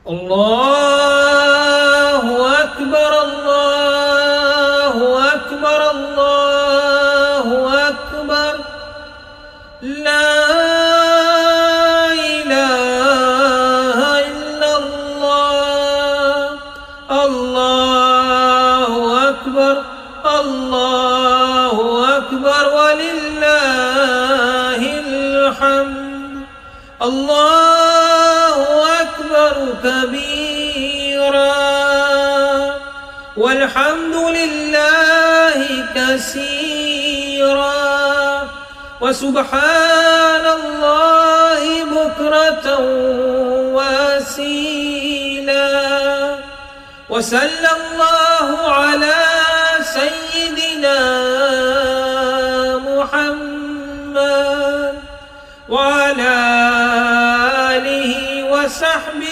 الله أكبر الله أكبر الله أكبر لا إله إلا الله الله أكبر الله أكبر ولله الحمد الله أكبر كبيرا والحمد لله كثيرا وسبحان الله بكرة وأصيلا وصلى الله على سيدنا محمد وعلى آله وصحبه